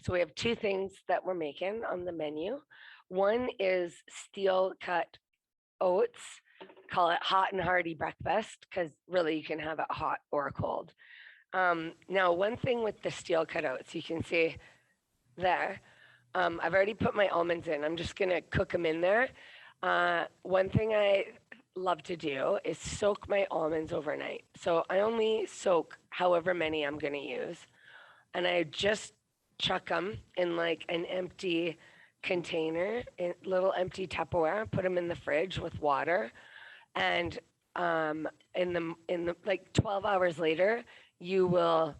So we have two things that we're making on the menu. One is steel cut oats. Call it hot and hearty breakfast because really you can have it hot or cold. Now, one thing with the steel cut oats, you can see there. I've already put my almonds in. I'm just gonna cook them in there. One thing I love to do is soak my almonds overnight. So I only soak however many I'm gonna use, and I just chuck them in like an empty container, in little empty Tupperware. Put them in the fridge with water, and in the like 12 hours later, you will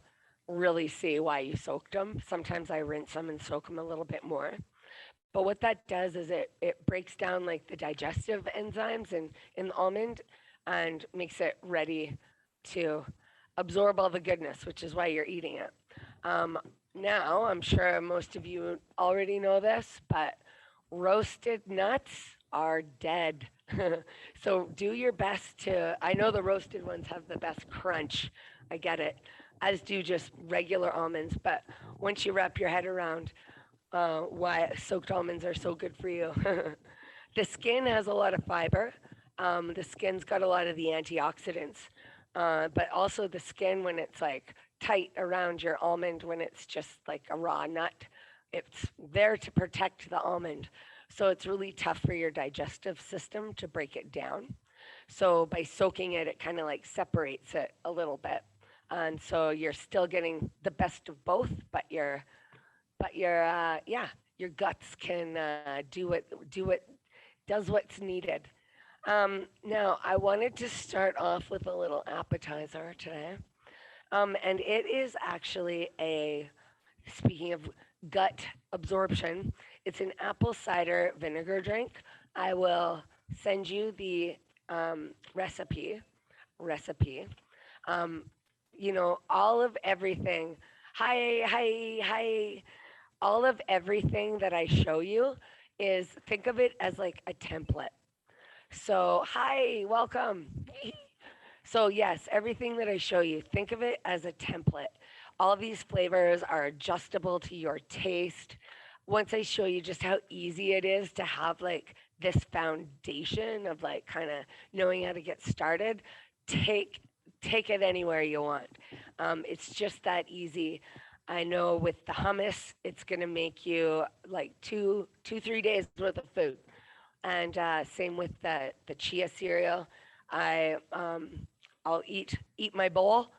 really see why you soaked them. Sometimes I rinse them and soak them a little bit more. But what that does is it breaks down like the digestive enzymes in the almond and makes it ready to absorb all the goodness, which is why you're eating it. Um, Now, I'm sure most of you already know this, but roasted nuts are dead. So do your best to, I know the roasted ones have the best crunch. I get it, as do just regular almonds. But once you wrap your head around why soaked almonds are so good for you, the skin has a lot of fiber. The skin's got a lot of the antioxidants, but also the skin when it's like tight around your almond, when it's just like a raw nut, it's there to protect the almond. So it's really tough for your digestive system to break it down. So by soaking it, it kind of like separates it a little bit. And so you're still getting the best of both, but yeah, your guts can do what does what's needed. Now, I wanted to start off with a little appetizer today. And it is actually speaking of gut absorption, it's an apple cider vinegar drink. I will send you the recipe. Um, all of everything. Hi. All of everything that I show you is think of it as like a template. So, hi, welcome. So, yes, everything that I show you, think of it as a template. All of these flavors are adjustable to your taste. Once I show you just how easy it is to have like this foundation of like kind of knowing how to get started, take take it anywhere you want. It's just that easy. I know with the hummus, it's gonna make you like 3 days worth of food, and same with the chia cereal. I I'll eat my bowl,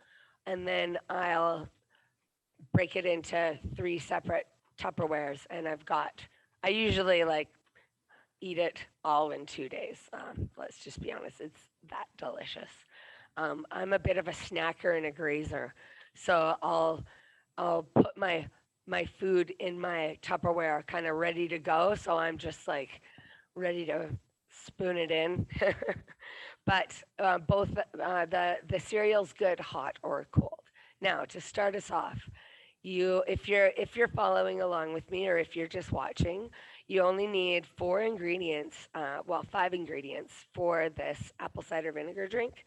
and then I'll break it into three separate Tupperwares, and I usually like eat it all in 2 days. Let's just be honest, it's that delicious. I'm a bit of a snacker and a grazer, so I'll put my food in my Tupperware, kind of ready to go. So I'm just like ready to spoon it in. But both the cereal's good hot or cold. Now to start us off, if you're following along with me or if you're just watching, you only need four ingredients, well, five ingredients for this apple cider vinegar drink,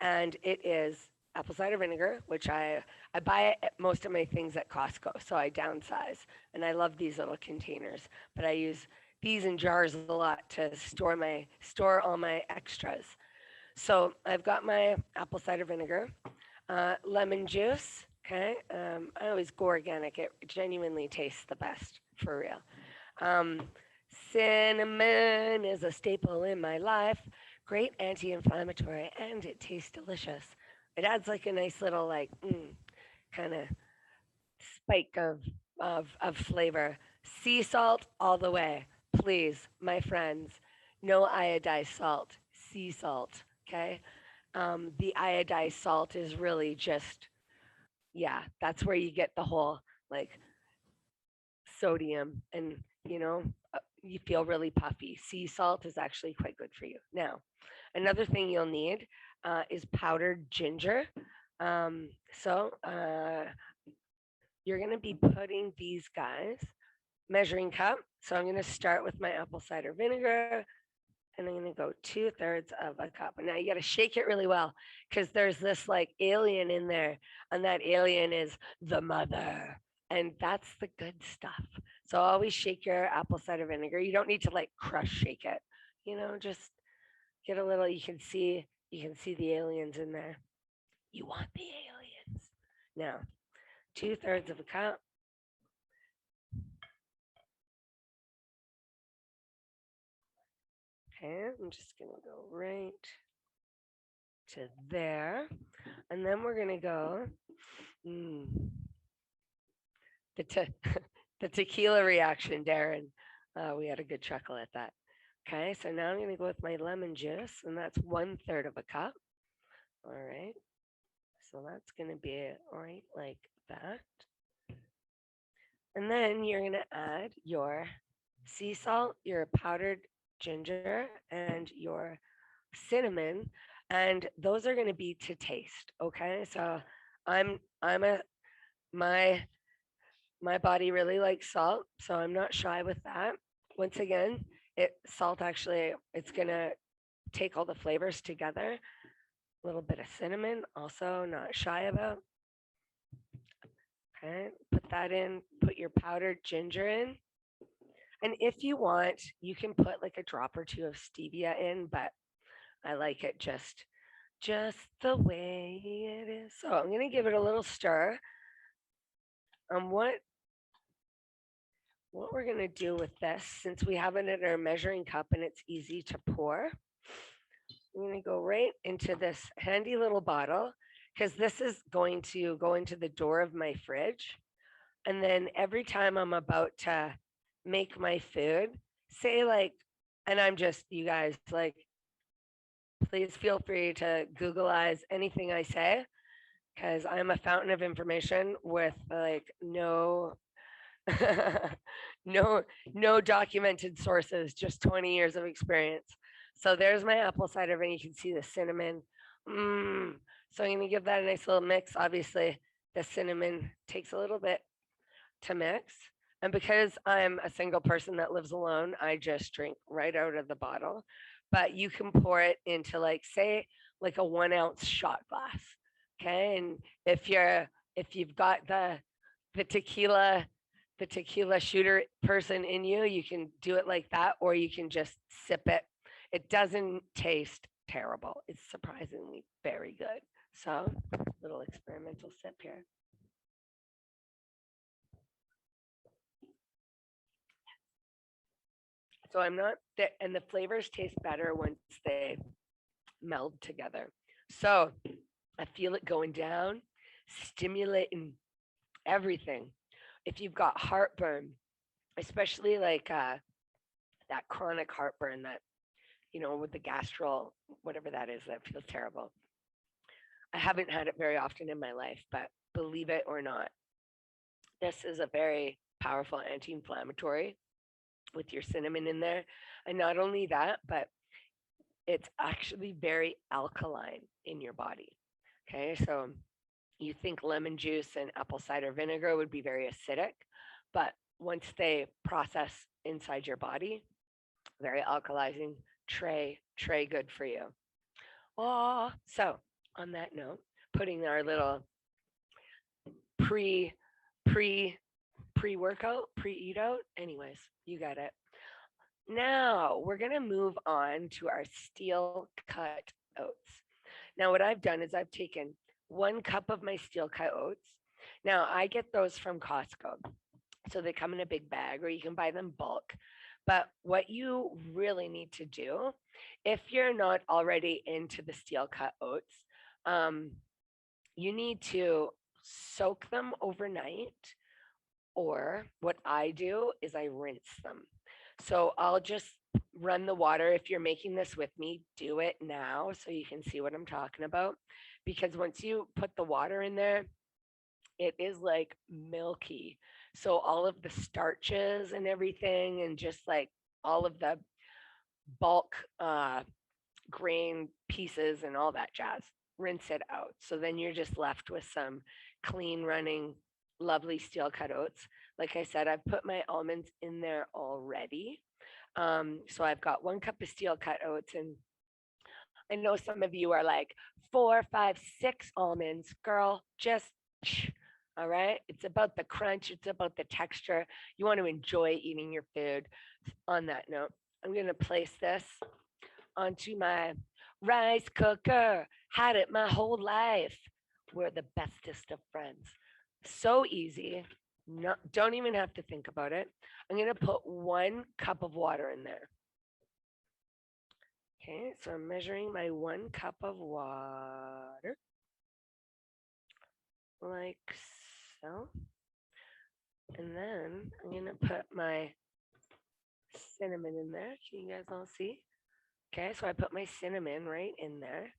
and it is apple cider vinegar, which I buy most of my things at Costco, so I downsize, and I love these little containers, but I use these in jars a lot to store all my extras. So I've got my apple cider vinegar, lemon juice. Okay, I always go organic. It genuinely tastes the best for real. Um, Cinnamon is a staple in my life. Great anti-inflammatory, and it tastes delicious. It adds like a nice little like kind of spike of flavor. Sea salt all the way, please, my friends. No iodized salt, sea salt. Okay, the iodized salt is really just yeah, that's where you get the whole like sodium and you know you feel really puffy. Sea salt is actually quite good for you. Now, another thing you'll need is powdered ginger. Um, so you're going to be putting these guys measuring cup. So I'm going to start with my apple cider vinegar, and I'm going to go 2/3 of a cup. And now you got to shake it really well because there's this like alien in there, and that alien is the mother. And that's the good stuff. So always shake your apple cider vinegar. You don't need to like crush shake it. Just get a little. You can see the aliens in there. You want the aliens. Now, 2/3 of a cup. Okay, I'm just gonna go right to there, and then we're gonna go. Mm, the the tequila reaction, Darren. We had a good chuckle at that. Okay, so now I'm gonna go with my lemon juice, and that's 1/3 of a cup. All right, so that's gonna be right like that. And then you're gonna add your sea salt, your powdered ginger, and your cinnamon, and those are gonna be to taste. Okay, so I'm a my my body really likes salt, so I'm not shy with that. Once again, salt actually it's gonna take all the flavors together. A little bit of cinnamon, also not shy about. Okay, put that in. Put your powdered ginger in, and if you want, you can put like a drop or two of stevia in, but I like it just the way it is. So I'm gonna give it a little stir. What we're gonna do with this, since we have it in our measuring cup and it's easy to pour, I'm gonna go right into this handy little bottle because this is going to go into the door of my fridge. And then every time I'm about to make my food, say like, and I'm just, you guys, like, please feel free to Googleize anything I say because I'm a fountain of information with like no no documented sources, just 20 years of experience. So there's my apple cider vinegar. You can see the cinnamon. So I'm gonna give that a nice little mix. Obviously, the cinnamon takes a little bit to mix. And because I'm a single person that lives alone, I just drink right out of the bottle. But you can pour it into like say like a 1 ounce shot glass. Okay. And if you've got the tequila the tequila shooter person in you, you can do it like that, or you can just sip it. It doesn't taste terrible. It's surprisingly very good. So, little experimental sip here. So I'm not, and the flavors taste better once they meld together. So I feel it going down, stimulating everything. If you've got heartburn, especially like that chronic heartburn that with the gastral, whatever that is, that feels terrible. I haven't had it very often in my life, but believe it or not, this is a very powerful anti-inflammatory with your cinnamon in there. And not only that, but it's actually very alkaline in your body. Okay, so you think lemon juice and apple cider vinegar would be very acidic, but once they process inside your body, very alkalizing, tray good for you. Oh, so on that note, putting our little pre pre pre workout, pre eat out. Anyways, you got it. Now we're gonna move on to our steel cut oats. Now what I've done is I've taken 1 cup of my steel cut oats. Now I get those from Costco. So they come in a big bag or you can buy them bulk. But what you really need to do, if you're not already into the steel cut oats, um, you need to soak them overnight. Or what I do is I rinse them. So I'll just run the water. If you're making this with me, do it now so you can see what I'm talking about. Because once you put the water in there, it is like milky. So all of the starches and everything, and just like all of the bulk grain pieces and all that jazz, rinse it out. So then you're just left with some clean running, lovely steel cut oats. Like I said, I've put my almonds in there already. So I've got 1 cup of steel cut oats, and I know some of you are like 4, 5, 6 almonds, girl. Just All right. It's about the crunch. It's about the texture. You want to enjoy eating your food. On that note, I'm going to place this onto my rice cooker. Had it my whole life. We're the bestest of friends. So easy. No, don't even have to think about it. I'm going to put 1 cup of water in there. Okay, so I'm measuring my 1 cup of water like so. And then I'm going to put my cinnamon in there. Can you guys all see? Okay, so I put my cinnamon right in there.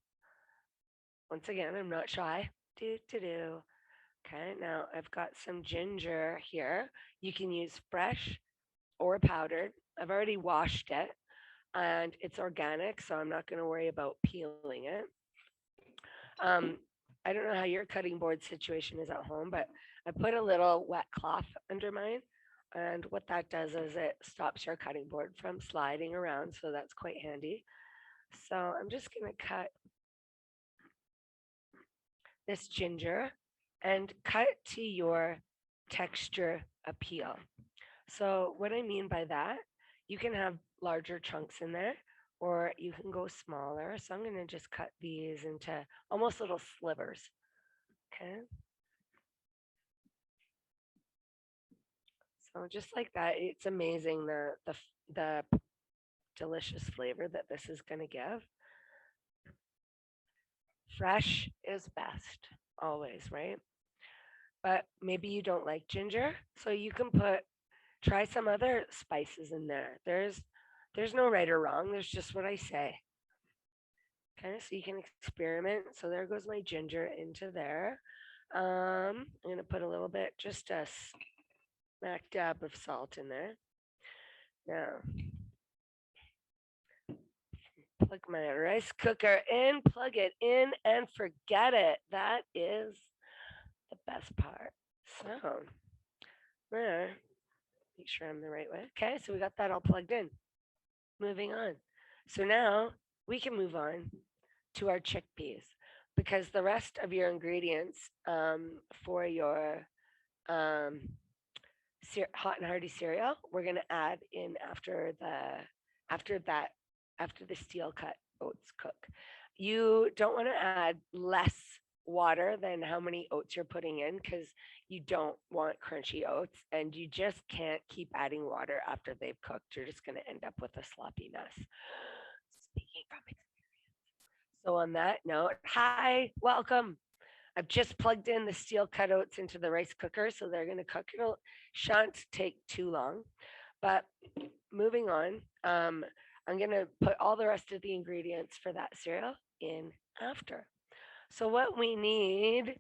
Once again, I'm not shy. Do, do, do. Okay, now I've got some ginger here. You can use fresh or powdered. I've already washed it and it's organic, so I'm not going to worry about peeling it. Um, I don't know how your cutting board situation is at home, but I put a little wet cloth under mine. And what that does is it stops your cutting board from sliding around, so that's quite handy. So I'm just going to cut this ginger and cut to your texture appeal. So, what I mean by that, you can have larger chunks in there or you can go smaller. So, I'm going to just cut these into almost little slivers. Okay. So, just like that, it's amazing the delicious flavor that this is going to give. Fresh is best, always, right? But maybe you don't like ginger, so you can try some other spices in there. There's no right or wrong. There's just what I say. Okay, so you can experiment. So there goes my ginger into there. I'm gonna put a little bit, just a smack dab of salt in there. Now, plug my rice cooker in, plug it in, and forget it. That is the best part. So, there, make sure I'm the right way. Okay, so we got that all plugged in. Moving on. So now we can move on to our chickpeas because the rest of your ingredients for your um, hot and hearty cereal we're going to add in after that after the steel cut oats cook. You don't want to add less water than how many oats you're putting in because you don't want crunchy oats and you just can't keep adding water after they've cooked. You're just going to end up with a sloppy mess. Speaking from experience. So on that note, hi, welcome. I've just plugged in the steel cut oats into the rice cooker, so they're going to cook. It shan't take too long. But moving on, I'm going to put all the rest of the ingredients for that cereal in after. So what we need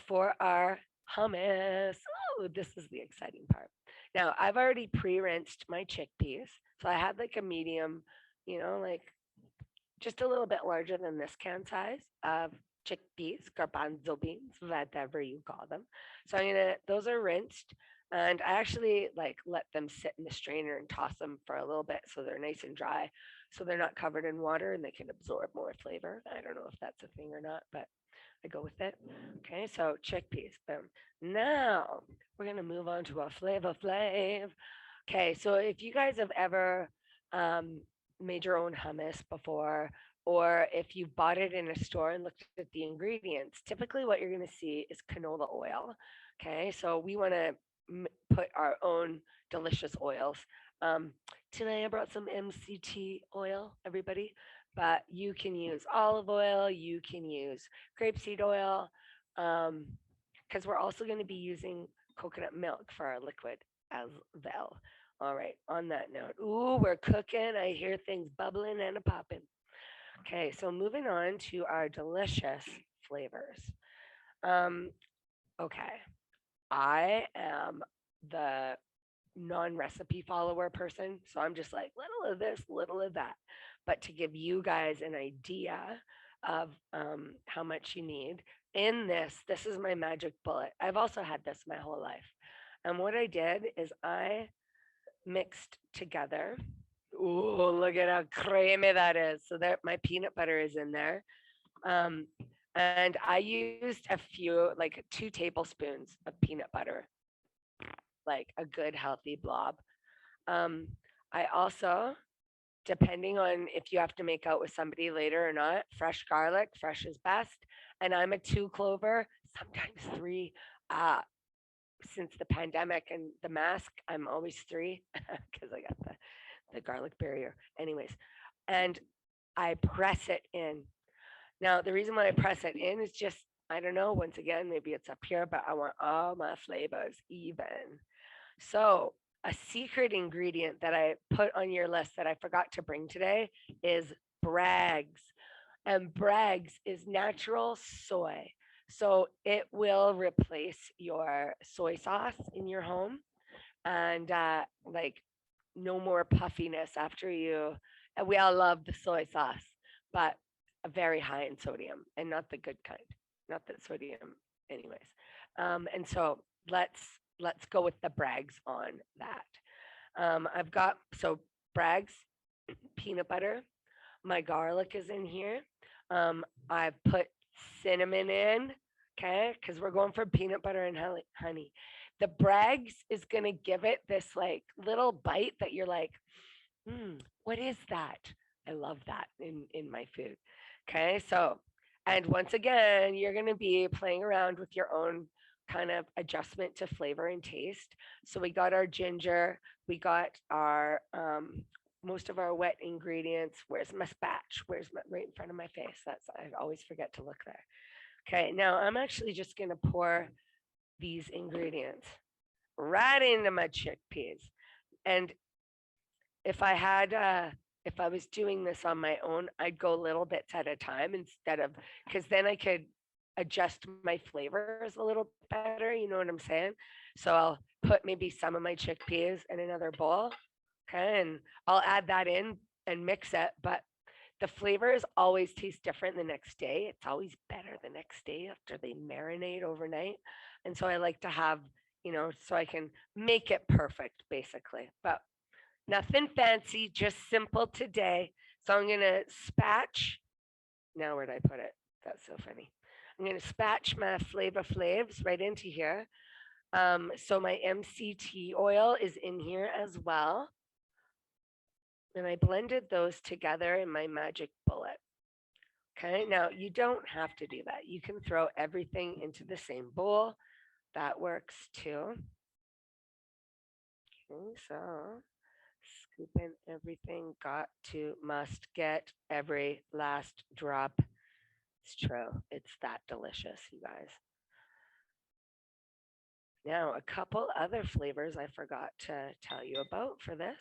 for our hummus. Oh, this is the exciting part. Now I've already pre-rinsed my chickpeas, so I had like a medium, like just a little bit larger than this can size of chickpeas, garbanzo beans, whatever you call them. So those are rinsed. And I actually like let them sit in the strainer and toss them for a little bit so they're nice and dry, so they're not covered in water and they can absorb more flavor. I don't know if that's a thing or not, but I go with it. Okay, so chickpeas, boom. Now we're gonna move on to a flavor flav. Okay, so if you guys have ever um, made your own hummus before, or if you bought it in a store and looked at the ingredients, typically what you're going to see is canola oil. Okay, so we want to put our own delicious oils. Um, Today I brought some MCT oil, everybody, but you can use olive oil, you can use grapeseed oil, because we're also going to be using coconut milk for our liquid as well. All right, on that note, ooh, we're cooking. I hear things bubbling and a popping. Okay, so moving on to our delicious flavors. Um, okay, I am the non-recipe follower person, so I'm just like little of this, little of that. But to give you guys an idea of how much you need in this is my magic bullet. I've also had this my whole life, and what I did is I mixed together. Ooh, look at how creamy that is. So there, my peanut butter is in there. Um, And I used a few, like 2 tablespoons of peanut butter, like a good healthy blob. Um, I also, depending on if you have to make out with somebody later or not, fresh garlic, fresh is best. And I'm a 2 clover, sometimes 3. Uh, since the pandemic and the mask, I'm always 3 because I got the garlic barrier. Anyways, and I press it in. Now, the reason why I press it in is just, I don't know, once again, maybe it's up here, but I want all my flavors even. So, a secret ingredient that I put on your list that I forgot to bring today is Braggs. And Braggs is natural soy. So, it will replace your soy sauce in your home and like no more puffiness after you. And we all love the soy sauce, but very high in sodium and not the good kind, not the sodium, anyways. And so let's go with the Braggs on that. I've got so Braggs peanut butter. My garlic is in here. I've put cinnamon in, okay, because we're going for peanut butter and honey. The Braggs is gonna give it this like little bite that you're like, what is that? I love that in my food. Okay, so and once again, you're gonna be playing around with your own kind of adjustment to flavor and taste. So we got our ginger, we got our most of our wet ingredients. Where's my spatch? Where's my right in front of my face? That's I always forget to look there. Okay, now I'm actually just gonna pour these ingredients right into my chickpeas. And if I had if I was doing this on my own, I'd go little bits at a time instead of because then I could adjust my flavors a little better, you know what I'm saying? So I'll put maybe some of my chickpeas in another bowl, okay, and I'll add that in and mix it, but the flavors always taste different the next day. It's always better the next day after they marinate overnight. And so I like to have, so I can make it perfect basically. But nothing fancy, just simple today. So I'm going to spatch. Now, where'd I put it? That's so funny. I'm going to spatch my flavor flavs right into here. So my MCT oil is in here as well. And I blended those together in my magic bullet. Okay, now you don't have to do that. You can throw everything into the same bowl. That works too. Okay, so scooping everything, got to, must get every last drop. It's true. It's that delicious, you guys. Now, a couple other flavors I forgot to tell you about for this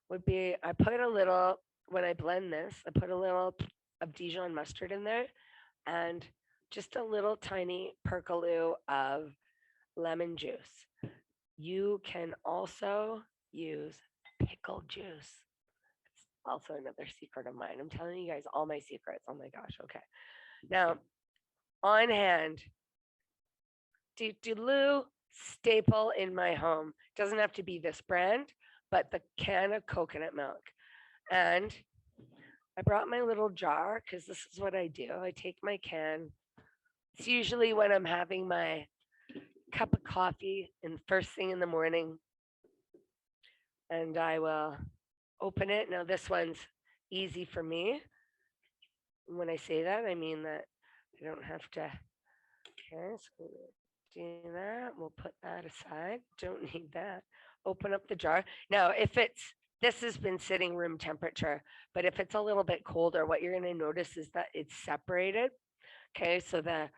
would be I put a little, when I blend this, I put a little of Dijon mustard in there and just a little tiny perkaloo of lemon juice. You can also use pickle juice. It's also another secret of mine. I'm telling you guys all my secrets. Oh my gosh. Okay. Now, on hand, Lou staple in my home. Doesn't have to be this brand, but the can of coconut milk. And I brought my little jar because this is what I do. I take my can. It's usually when I'm having my cup of coffee and first thing in the morning, and I will open it. Now, this one's easy for me. When I say that, I mean that I don't have to. Okay, so do that. We'll put that aside. Don't need that. Open up the jar. Now, if this has been sitting room temperature, but if it's a little bit colder, what you're going to notice is that it's separated. Okay, so the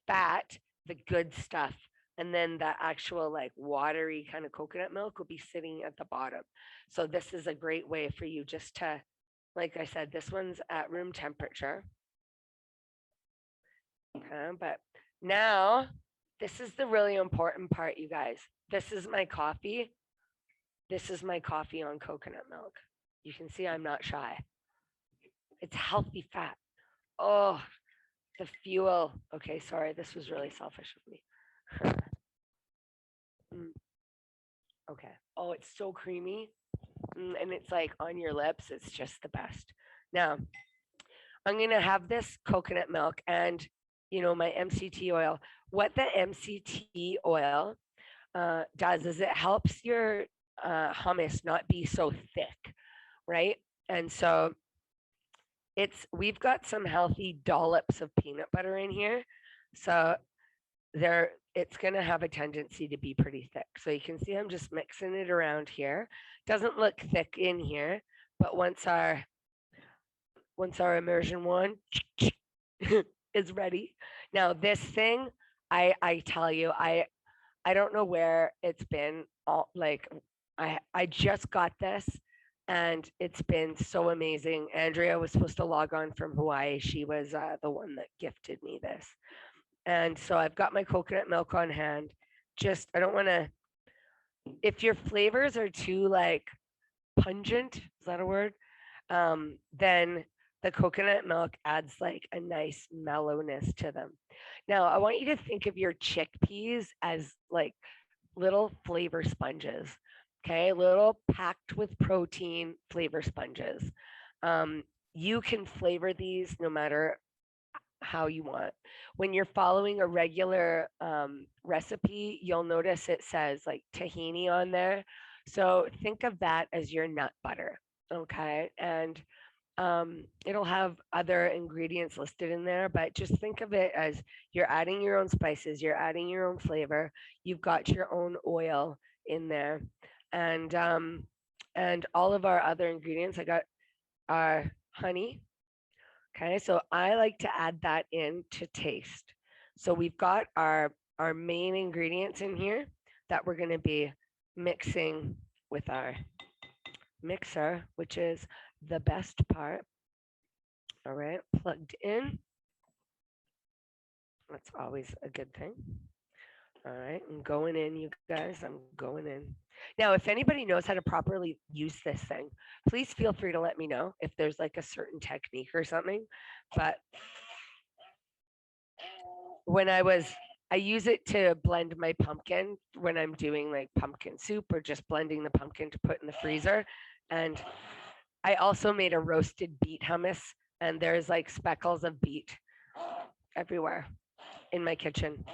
fat, the good stuff, and then the actual like watery kind of coconut milk will be sitting at the bottom. So this is a great way for you just to, like I said, this one's at room temperature. Okay, but now this is the really important part, you guys. This is my coffee. This is my coffee on coconut milk. You can see I'm not shy. It's healthy fat. Oh, the fuel. Okay, sorry, this was really selfish of me. Okay. Oh, it's so creamy. And it's like on your lips. It's just the best. Now, I'm going to have this coconut milk. And, my MCT oil. What the MCT oil does is it helps your hummus not be so thick, right? And so we've got some healthy dollops of peanut butter in here. So it's going to have a tendency to be pretty thick. So you can see I'm just mixing it around here. Doesn't look thick in here, but once our immersion one is ready. Now this thing, I tell you, I don't know where it's been. All like I just got this and it's been so amazing. Andrea was supposed to log on from Hawaii. She was the one that gifted me this. And so I've got my coconut milk on hand. Just I don't want to if your flavors are too like pungent, is that a word? Then the coconut milk adds like a nice mellowness to them. Now, I want you to think of your chickpeas as like little flavor sponges, okay? Little packed with protein flavor sponges. You can flavor these no matter how you want. When you're following a regular recipe, you'll notice it says like tahini on there. So think of that as your nut butter, okay? And it'll have other ingredients listed in there, but just think of it as you're adding your own spices, you're adding your own flavor, you've got your own oil in there, and all of our other ingredients. I got our honey. Okay, so I like to add that in to taste. So we've got our main ingredients in here that we're going to be mixing with our mixer, which is the best part. All right, plugged in. That's always a good thing. All right, I'm going in, you guys. I'm going in. Now, if anybody knows how to properly use this thing, please feel free to let me know if there's like a certain technique or something. But when I use it to blend my pumpkin when I'm doing like pumpkin soup or just blending the pumpkin to put in the freezer. And I also made a roasted beet hummus, and there's like speckles of beet everywhere in my kitchen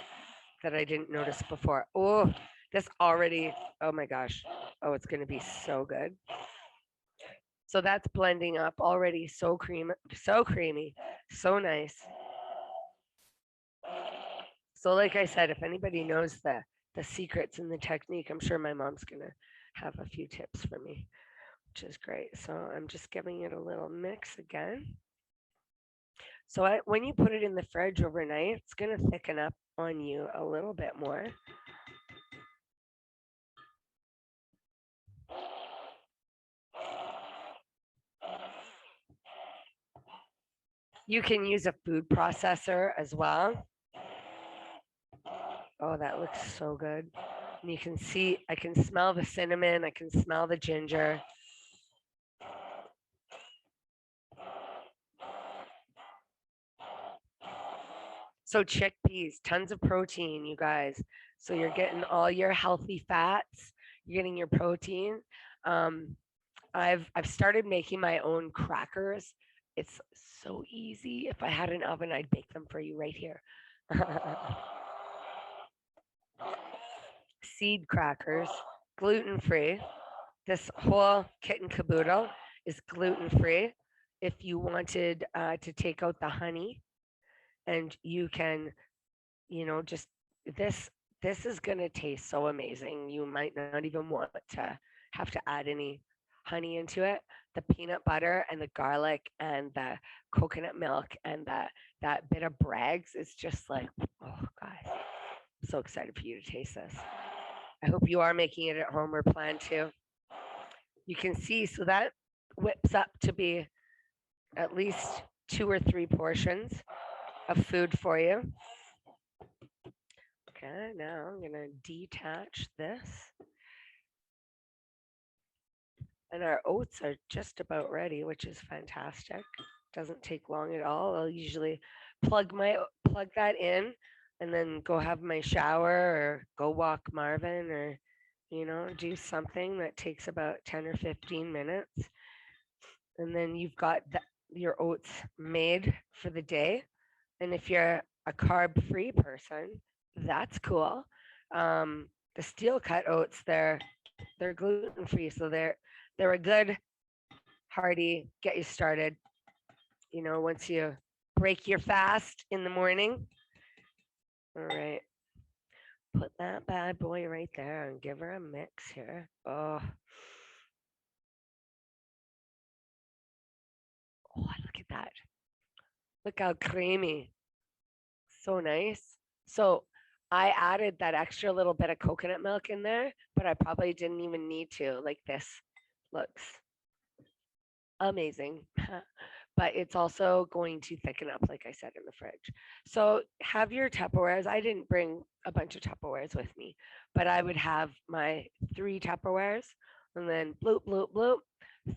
that I didn't notice before. Oh, this already, oh my gosh. Oh, it's going to be so good. So that's blending up already. So creamy, so nice. So like I said, if anybody knows the secrets and the technique, I'm sure my mom's going to have a few tips for me, which is great. So I'm just giving it a little mix again. So when you put it in the fridge overnight, it's going to thicken up on you a little bit more. You can use a food processor as well. Oh, that looks so good. And you can see, I can smell the cinnamon, I can smell the ginger. So chickpeas, tons of protein, you guys. So you're getting all your healthy fats, you're getting your protein. I've started making my own crackers. It's so easy. If I had an oven, I'd bake them for you right here. Seed crackers, gluten free. This whole kit and caboodle is gluten free. If you wanted to take out the honey, and you can, just this this is going to taste so amazing. You might not even want to have to add any honey into it. The peanut butter and the garlic and the coconut milk and that bit of Braggs is just like, oh guys, I'm so excited for you to taste this. I hope you are making it at home or plan to. You can see, so that whips up to be at least 2 or 3 portions of food for you. Okay, now I'm going to detach this. And our oats are just about ready, which is fantastic. Doesn't take long at all. I'll usually plug that in and then go have my shower or go walk Marvin or do something that takes about 10 or 15 minutes. And then you've got your oats made for the day. And if you're a carb-free person. That's cool. The steel cut oats, they're gluten-free, so they're a good hearty get you started. You know, once you break your fast in the morning. All right, put that bad boy right there and give her a mix here. Oh, look at that. Look how creamy. So nice. So I added that extra little bit of coconut milk in there, but I probably didn't even need to. Like this looks amazing. But it's also going to thicken up, like I said, in the fridge. So have your Tupperwares. I didn't bring a bunch of Tupperwares with me, but I would have my 3 Tupperwares and then bloop, bloop, bloop,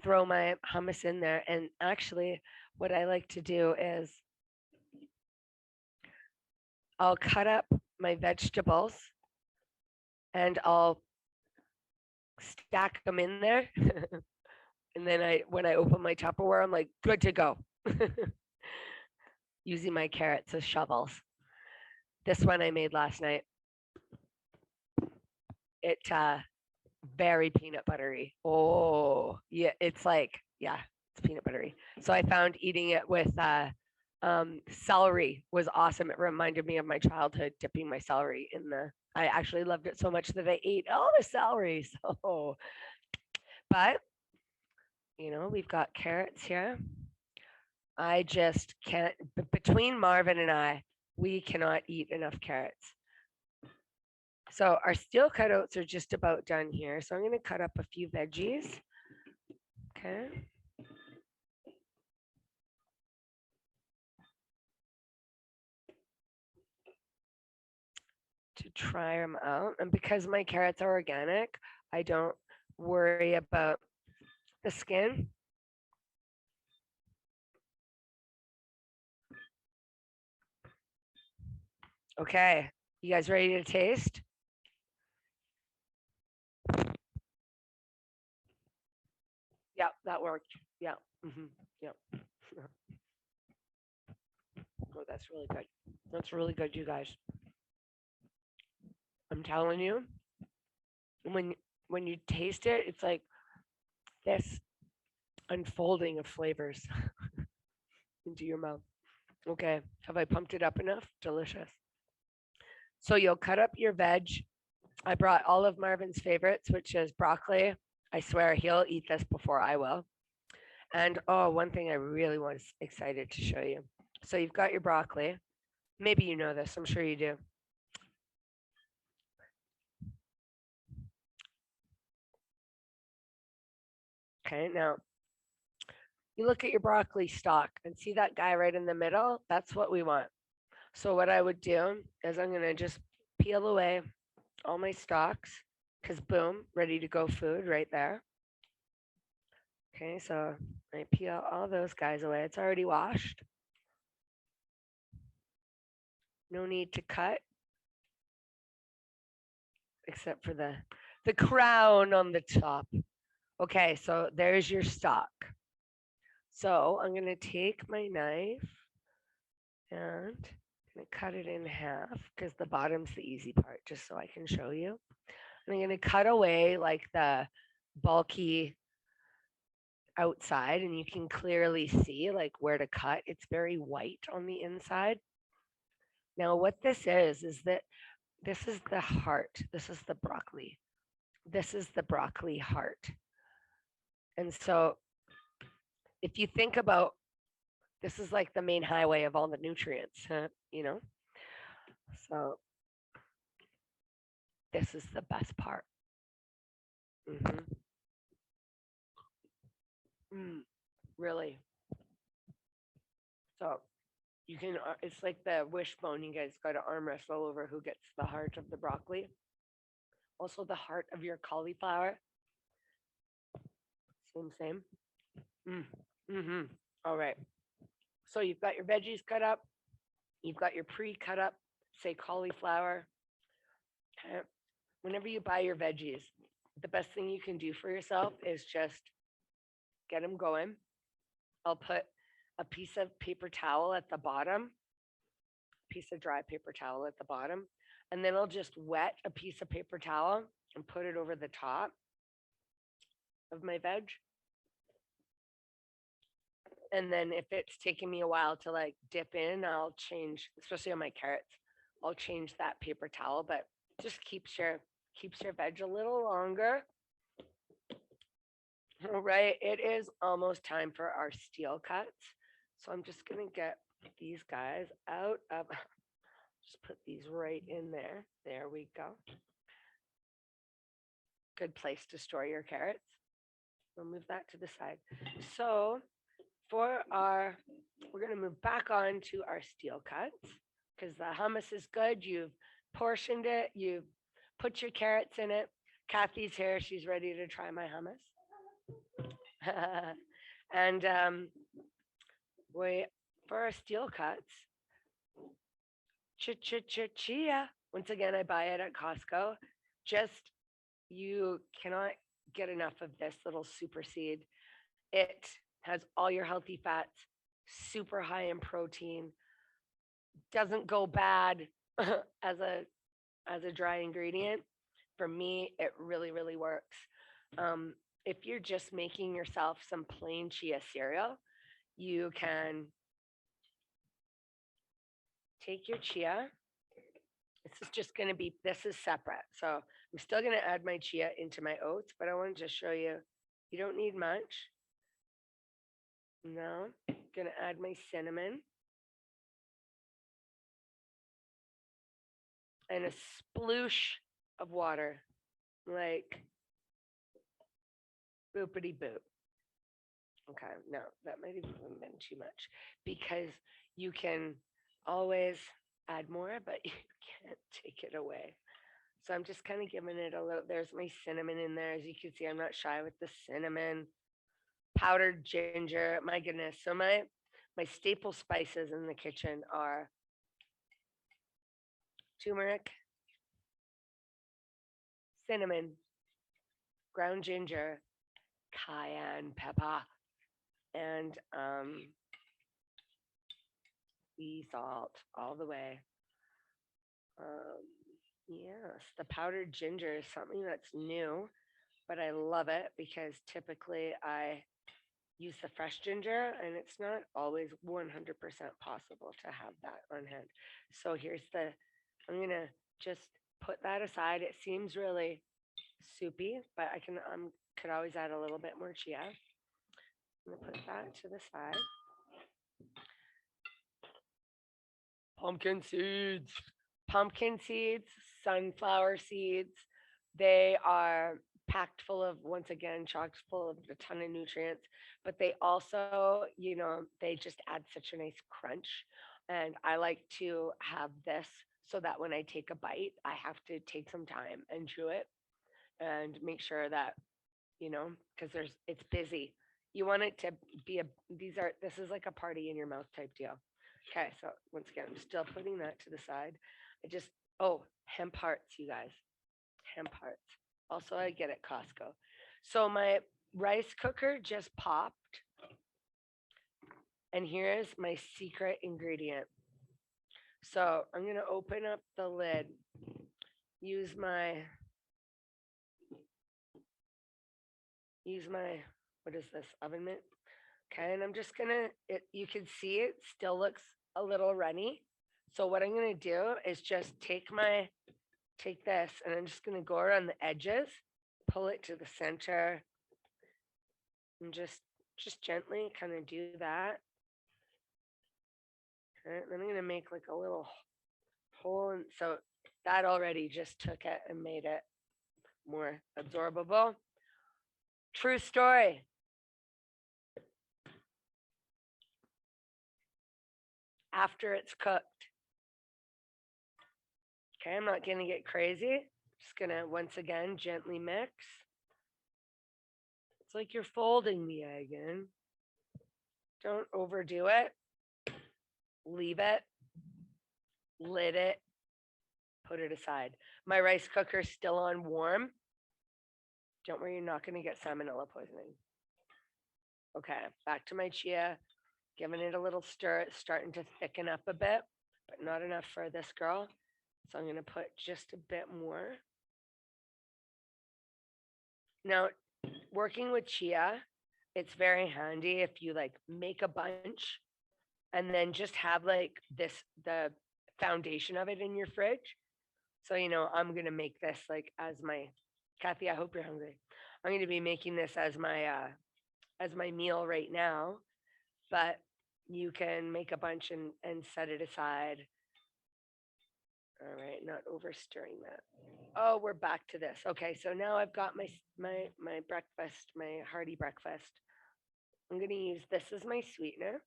throw my hummus in there. And actually, what I like to do is I'll cut up my vegetables and I'll stack them in there. And then when I open my Tupperware, I'm like, good to go. Using my carrots as shovels. This one I made last night. It very peanut buttery. Oh, yeah, it's like, yeah, it's peanut buttery. So I found eating it with celery was awesome. It reminded me of my childhood dipping my celery in I actually loved it so much that I ate all the celery. So, but we've got carrots here. I just can't, between Marvin and I, we cannot eat enough carrots. So our steel cut oats are just about done here. So I'm going to cut up a few veggies. Okay. To try them out. And because my carrots are organic, I don't worry about the skin. Okay. You guys ready to taste? Yeah, that worked. Yeah. Yeah. Oh, that's really good. That's really good, you guys. I'm telling you, when when you taste it, it's like this unfolding of flavors into your mouth. Okay, have I pumped it up enough? Delicious. So you'll cut up your veg. I brought all of Marvin's favorites, which is broccoli. I swear he'll eat this before I will. And oh, one thing I really was excited to show you. So you've got your broccoli. Maybe you know this, I'm sure you do. Okay, now you look at your broccoli stalk and see that guy right in the middle? That's what we want. So what I would do is I'm going to just peel away all my stalks because boom, ready to go food right there. Okay, so I peel all those guys away. It's already washed. No need to cut except for the crown on the top. Okay, so there's your stalk. So I'm going to take my knife and I'm going to cut it in half because the bottom's the easy part, just so I can show you. And I'm going to cut away like the bulky outside, and you can clearly see like where to cut. It's very white on the inside. Now, what this is that this is the heart. This is the broccoli. This is the broccoli heart. And so if you think about this is like the main highway of all the nutrients, So this is the best part. Mm-hmm. Really. So you can, it's like the wishbone. You guys got to arm wrestle over who gets the heart of the broccoli. Also, the heart of your cauliflower. Same. Mm-hmm. All right. So you've got your veggies cut up. You've got your pre-cut up, say cauliflower. Okay. Whenever you buy your veggies, the best thing you can do for yourself is just get them going. I'll put a piece of paper towel at the bottom piece of dry paper towel at the bottom, and then I'll just wet a piece of paper towel and put it over the top of my veg. And then if it's taking me a while to like dip in, I'll change, especially on my carrots, I'll change that paper towel, but just keeps your veg a little longer. All right, it is almost time for our steel cuts. So I'm just gonna get these guys out of, just put these right in there. There we go. Good place to store your carrots. We'll move that to the side. So we're gonna move back on to our steel cuts because the hummus is good. You've portioned it, you've put your carrots in it. Kathy's here, she's ready to try my hummus. And we for our steel cuts, chia. Once again, I buy it at Costco. Just you cannot get enough of this little super seed. It has all your healthy fats, super high in protein, doesn't go bad as a dry ingredient. For me, it really, really works. If you're just making yourself some plain chia cereal, you can take your chia. This is separate. So I'm still going to add my chia into my oats, but I want to just show you, you don't need much. No, going to add my cinnamon and a sploosh of water, like boopity boop. Okay, no, that might have even been too much because you can always add more, but you can't take it away. So I'm just kind of giving it a little, there's my cinnamon in there. As you can see, I'm not shy with the cinnamon, powdered ginger. My goodness. So my staple spices in the kitchen are turmeric, cinnamon, ground ginger, cayenne pepper, and sea salt all the way. Yes, the powdered ginger is something that's new, but I love it because typically I use the fresh ginger and it's not always 100% possible to have that on hand. So I'm going to just put that aside. It seems really soupy, but could always add a little bit more chia. I'm going to put that to the side. Pumpkin seeds, sunflower seeds. They are packed full of, once again, chock full of a ton of nutrients, but they also, they just add such a nice crunch. And I like to have this so that when I take a bite, I have to take some time and chew it and make sure that, because it's busy. You want it to be this is like a party in your mouth type deal. Okay, so once again, I'm still putting that to the side. Hemp hearts, you guys. Hemp hearts. Also, I get at Costco. So my rice cooker just popped. And here's my secret ingredient. So I'm going to open up the lid, use my, what is this, oven mitt? Okay, and I'm just you can see it still looks a little runny. So what I'm going to do is just take this and I'm just going to go around the edges, pull it to the center, and just gently kind of do that. Okay, then I'm going to make like a little hole. And so that already just took it and made it more absorbable. True story. After it's cooked. Okay, I'm not going to get crazy. Just going to, once again, gently mix. It's like you're folding the egg in. Don't overdo it. Leave it. Lid it. Put it aside. My rice cooker's still on warm. Don't worry, you're not going to get salmonella poisoning. Okay, back to my chia. Giving it a little stir. It's starting to thicken up a bit. but not enough for this girl. So I'm going to put just a bit more. Now, working with chia, it's very handy if you like make a bunch and then just have like the foundation of it in your fridge. So, I'm going to make this like as my Kathy, I hope you're hungry. I'm going to be making this as my meal right now, but you can make a bunch and set it aside. All right, not over stirring that. Oh, we're back to this. Okay, so now I've got my breakfast, my hearty breakfast. I'm gonna use this as my sweetener.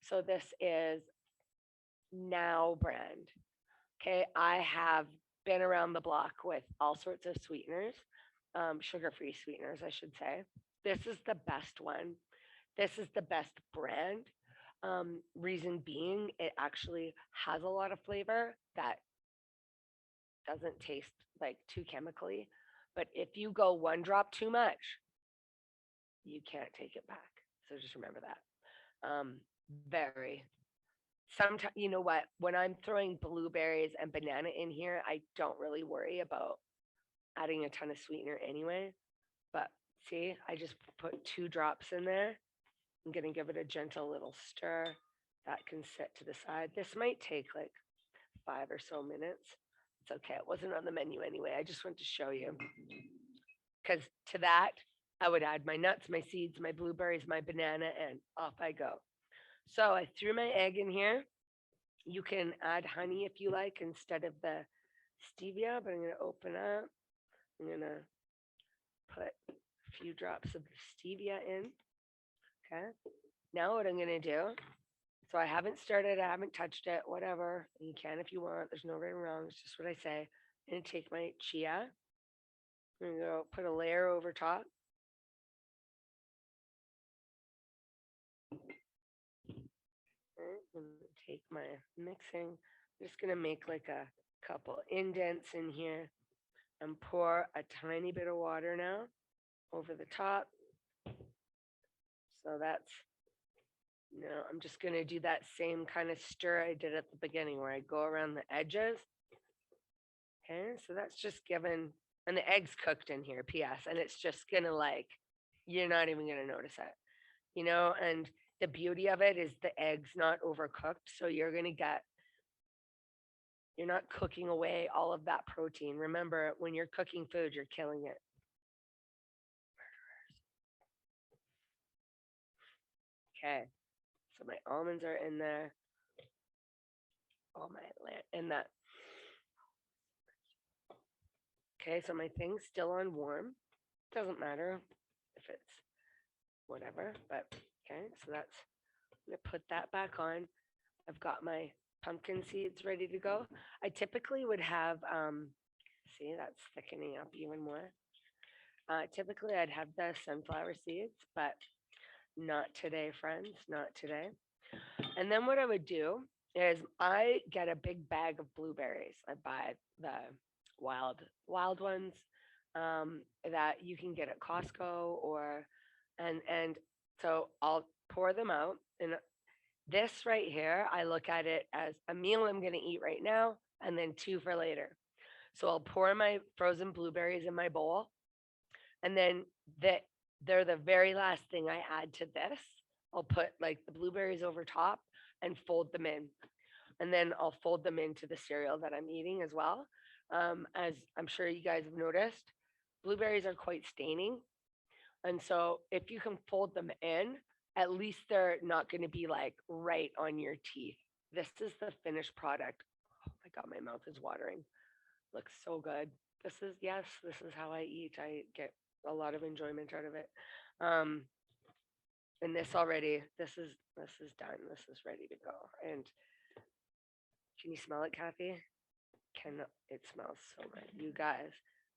So this is Now brand. Okay, I have been around the block with all sorts of sweeteners, sugar-free sweeteners, I should say. This is the best one. This is the best brand. Reason being, it actually has a lot of flavor that doesn't taste like too chemically. But if you go one drop too much, you can't take it back. So just remember that. Very. Sometimes, you know what? When I'm throwing blueberries and banana in here, I don't really worry about adding a ton of sweetener anyway. But see, I just put 2 drops in there. I'm going to give it a gentle little stir. That can sit to the side. This might take like 5 or so minutes. It's okay. It wasn't on the menu anyway. I just wanted to show you. Because to that, I would add my nuts, my seeds, my blueberries, my banana, and off I go. So I threw my egg in here. You can add honey if you like instead of the stevia, but I'm going to open up. I'm going to put a few drops of the stevia in. Okay. Now what I'm going to do, so I haven't started, I haven't touched it, whatever. You can if you want. There's no right or wrong. It's just what I say. I'm going to take my chia. I'm going to go put a layer over top. I'm going to take my mixing. I'm just going to make like a couple indents in here and pour a tiny bit of water now over the top. So that's, I'm just going to do that same kind of stir I did at the beginning where I go around the edges. Okay, so that's just given, and the egg's cooked in here, P.S. And it's just going to like, you're not even going to notice it, and the beauty of it is the egg's not overcooked. So you're not cooking away all of that protein. Remember, when you're cooking food, you're killing it. Okay, so my almonds are in there. Oh my land, and that. Okay, so my thing's still on warm. Doesn't matter if it's whatever, but okay, so that's, I'm gonna put that back on. I've got my pumpkin seeds ready to go. I typically would have, see, that's thickening up even more. Typically, I'd have the sunflower seeds, but not today, friends, not today. And then what I would do is I get a big bag of blueberries. I buy the wild ones that you can get at Costco and so I'll pour them out. And this right here, I look at it as a meal I'm going to eat right now and then 2 for later. So I'll pour my frozen blueberries in my bowl, and then they're the very last thing I add to this. I'll put like the blueberries over top and fold them in. And then I'll fold them into the cereal that I'm eating as well. As I'm sure you guys have noticed, blueberries are quite staining. And so if you can fold them in, at least they're not going to be like right on your teeth. This is the finished product. Oh my God, my mouth is watering. Looks so good. Yes, this is how I eat. I get a lot of enjoyment out of it. Um, and this is done. This is ready to go. And can you smell it, Kathy? Can It smells so good, you guys.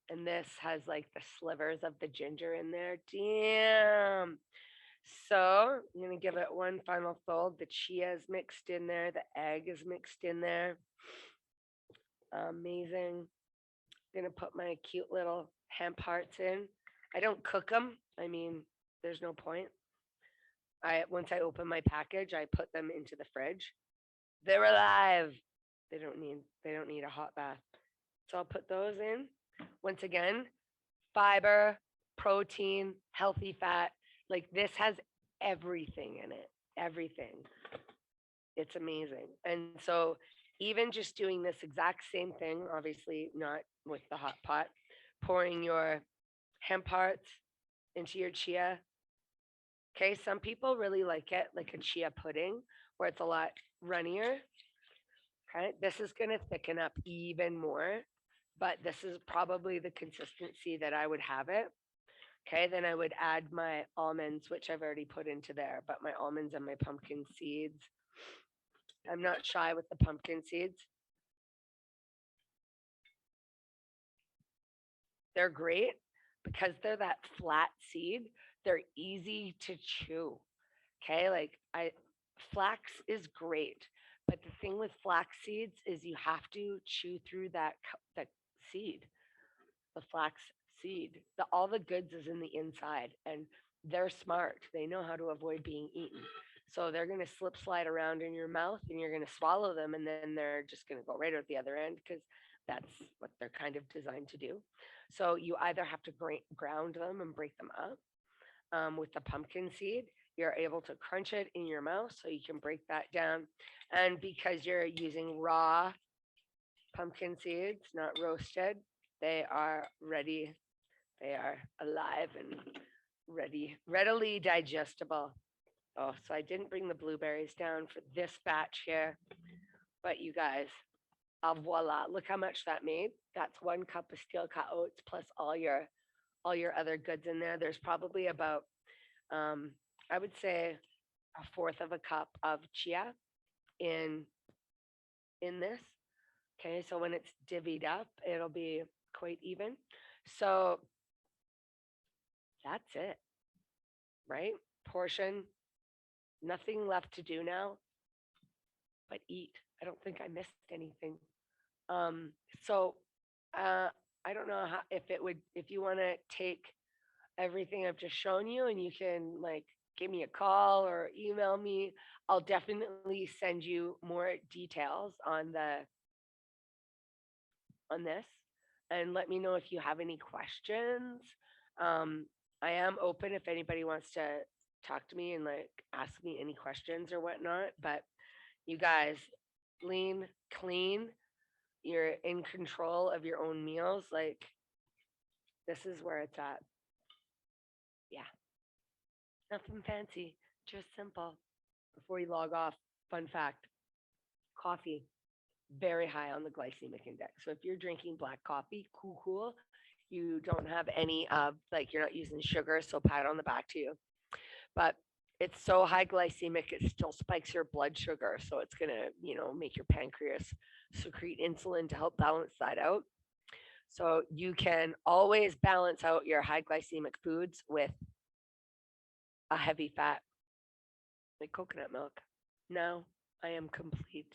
And this has like the slivers of the ginger in there. Damn. So I'm gonna give it one final fold. The chia is mixed in there. The egg is mixed in there. Amazing. Gonna put my cute little hemp hearts in. I don't cook them. I mean, there's no point. Once I open my package, I put them into the fridge. They're alive. They don't need a hot bath. So I'll put those in. Once again, fiber, protein, healthy fat. Like this has everything in it. Everything. It's amazing. And so even just doing this exact same thing, obviously not with the hot pot, pouring your hemp hearts into your chia. Okay, some people really like it, like a chia pudding, where it's a lot runnier. Okay, this is going to thicken up even more, but this is probably the consistency that I would have it. Okay, then I would add my almonds, which I've already put into there, but my almonds and my pumpkin seeds. I'm not shy with the pumpkin seeds. They're great because they're that flat seed. They're easy to chew. Okay, like I flax is great, but the thing with flax seeds is you have to chew through that seed, the flax seed. All the goods is in the inside, and they're smart. They know how to avoid being eaten. So they're going to slip slide around in your mouth, and you're going to swallow them, and then they're just going to go right out the other end because that's what they're kind of designed to do. So you either have to ground them and break them up with the pumpkin seed. You're able to crunch it in your mouth so you can break that down. And because you're using raw pumpkin seeds, not roasted, they are ready. They are alive and readily digestible. Oh, so I didn't bring the blueberries down for this batch here, but you guys, voila! Look how much that made. That's 1 cup of steel cut oats plus all your other goods in there. There's probably about I would say a fourth of a cup of chia in this. Okay, so when it's divvied up, it'll be quite even. So that's it, right? Portion, nothing left to do now but eat. I don't think I missed anything. Um, so uh, I don't know if you want to take everything I've just shown you and you can like give me a call or email me. I'll definitely send you more details on this and let me know if you have any questions. Um, I am open if anybody wants to talk to me and like ask me any questions or whatnot. But you guys, lean, clean, you're in control of your own meals. Like this is where it's at. Yeah, nothing fancy, just simple. Before you log off, fun fact, coffee, very high on the glycemic index. So if you're drinking black coffee, cool, you don't have any like you're not using sugar, so pat on the back to you. But it's so high glycemic, it still spikes your blood sugar. So it's gonna, make your pancreas secrete insulin to help balance that out. So you can always balance out your high glycemic foods with a heavy fat, like coconut milk. Now I am complete.